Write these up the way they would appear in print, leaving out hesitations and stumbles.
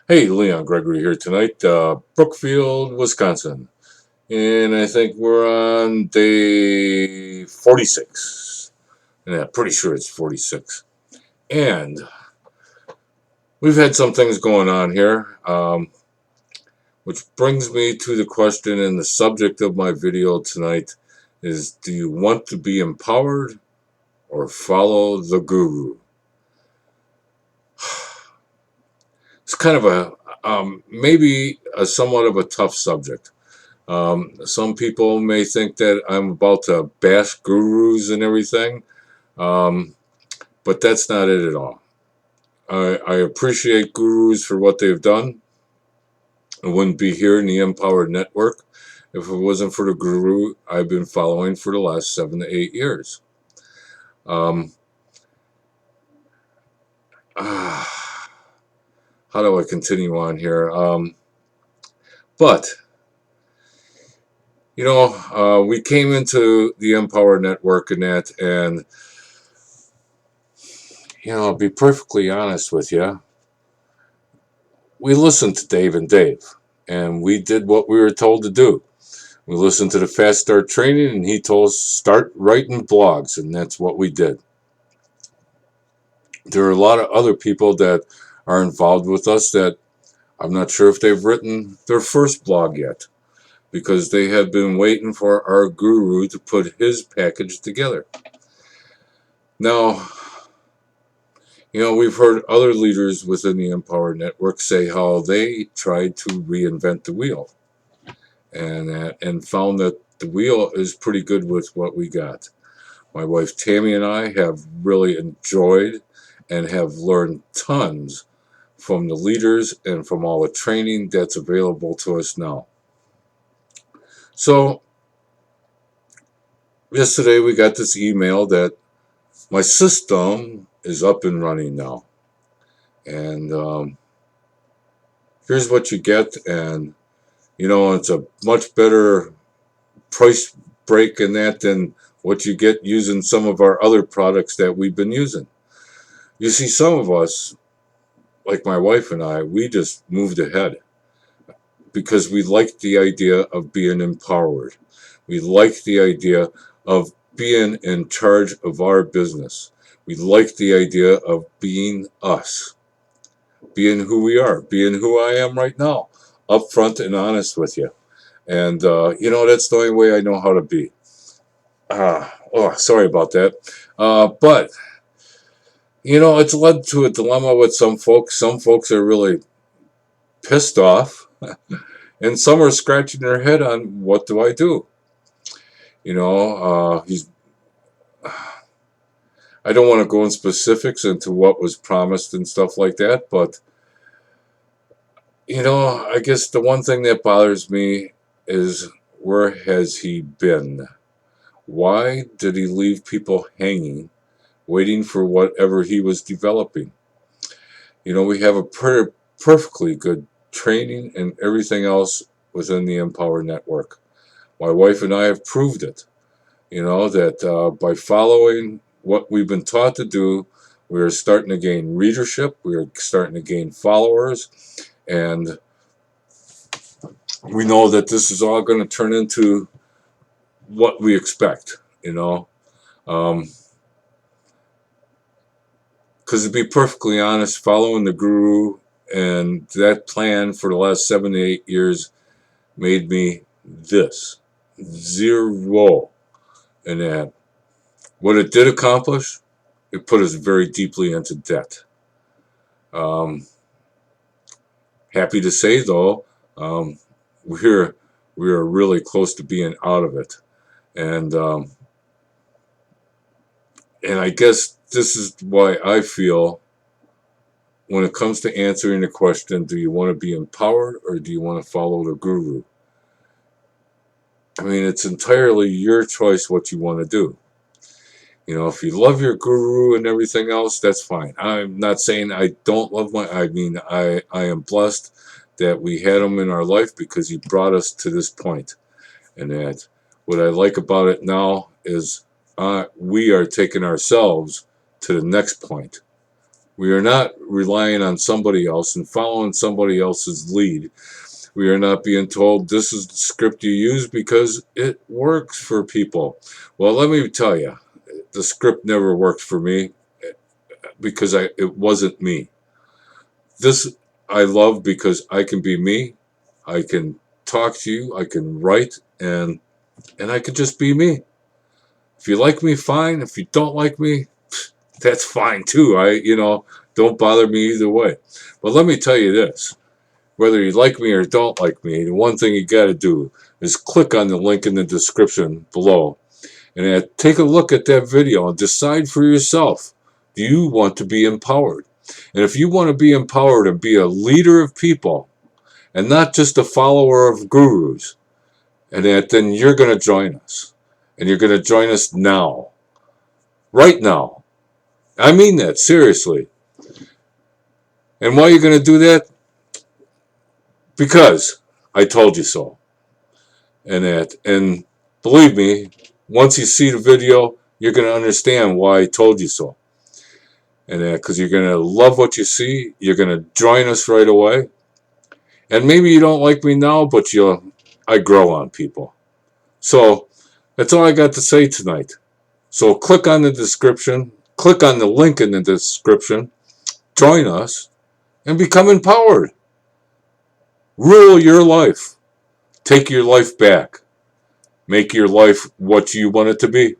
Hey, Leon Gregory here tonight, Brookfield, Wisconsin. And I think we're on day 46. Yeah, pretty sure it's 46. And we've had some things going on here, which brings me to the question, and the subject of my video tonight is, do you want to be empowered or follow the guru? It's kind of maybe a somewhat of a tough subject. Some people may think that I'm about to bash gurus and everything, um, but that's not it at all. I appreciate gurus for what they've done. I wouldn't be here in the Empowered Network if it wasn't for the guru I've been following for the last 7 to 8 years. Um, how do I continue on here? But we came into the Empowered Network and that, and I'll be perfectly honest with you. We listened to Dave and Dave, and we did what we were told to do. We listened to the Fast Start training, and he told us start writing blogs, and that's what we did. There are a lot of other people that are involved with us that I'm not sure if they've written their first blog yet, because they have been waiting for our guru to put his package together. Now, we've heard other leaders within the Empower Network say how they tried to reinvent the wheel, and found that the wheel is pretty good with what we got. My wife Tammy and I have really enjoyed and have learned tons from the leaders and from all the training that's available to us now. So yesterday we got this email that my system is up and running now, and here's what you get, and it's a much better price break in that than what you get using some of our other products that we've been using. You see, some of us, like my wife and I, we just moved ahead because we liked the idea of being empowered. We liked the idea of being in charge of our business. We liked the idea of being us, being who we are, being who I am right now, upfront and honest with you. And, that's the only way I know how to be. Sorry about that. But it's led to a dilemma with some folks. Some folks are really pissed off, and some are scratching their head on what do I do. He's. I don't want to go in specifics into what was promised and stuff like that, but I guess the one thing that bothers me is, where has he been? Why did he leave people hanging, waiting for whatever he was developing? We have a perfectly good training and everything else within the Empower Network. My wife and I have proved it, that by following what we've been taught to do, we are starting to gain readership, we are starting to gain followers, and we know that this is all going to turn into what we expect, Um, Because to be perfectly honest, following the guru and that plan for the last 7 to 8 years made me this zero. And that what it did accomplish, it put us very deeply into debt. Um, Happy to say though, um, we're we're really close to being out of it, and and I guess this is why I feel, when it comes to answering the question, do you want to be empowered or do you want to follow the guru? I mean, it's entirely your choice what you want to do. If you love your guru and everything else, that's fine. I'm not saying I don't love I mean, I am blessed that we had him in our life because he brought us to this point. And that what I like about it now is we are taking ourselves to the next point. We are not relying on somebody else and following somebody else's lead. We are not being told this is the script you use because it works for people. Well, let me tell you, the script never worked for me because it wasn't me. This I love because I can be me. I can talk to you. I can write, and I can just be me. If you like me, fine. If you don't like me, that's fine too. Don't bother me either way. But let me tell you this: whether you like me or don't like me, the one thing you got to do is click on the link in the description below and take a look at that video and decide for yourself. Do you want to be empowered? And if you want to be empowered and be a leader of people and not just a follower of gurus, then you're going to join us. And you're going to join us now. Right now. I mean that, seriously. And why are you going to do that? Because I told you so. And believe me, once you see the video, you're going to understand why I told you so. And because you're going to love what you see, you're going to join us right away. And maybe you don't like me now, but I grow on people. So that's all I got to say tonight. So click on the description, click on the link in the description, join us, and become empowered. Rule your life. Take your life back. Make your life what you want it to be.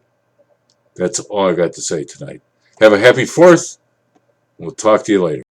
That's all I got to say tonight. Have a happy 4th. We'll talk to you later.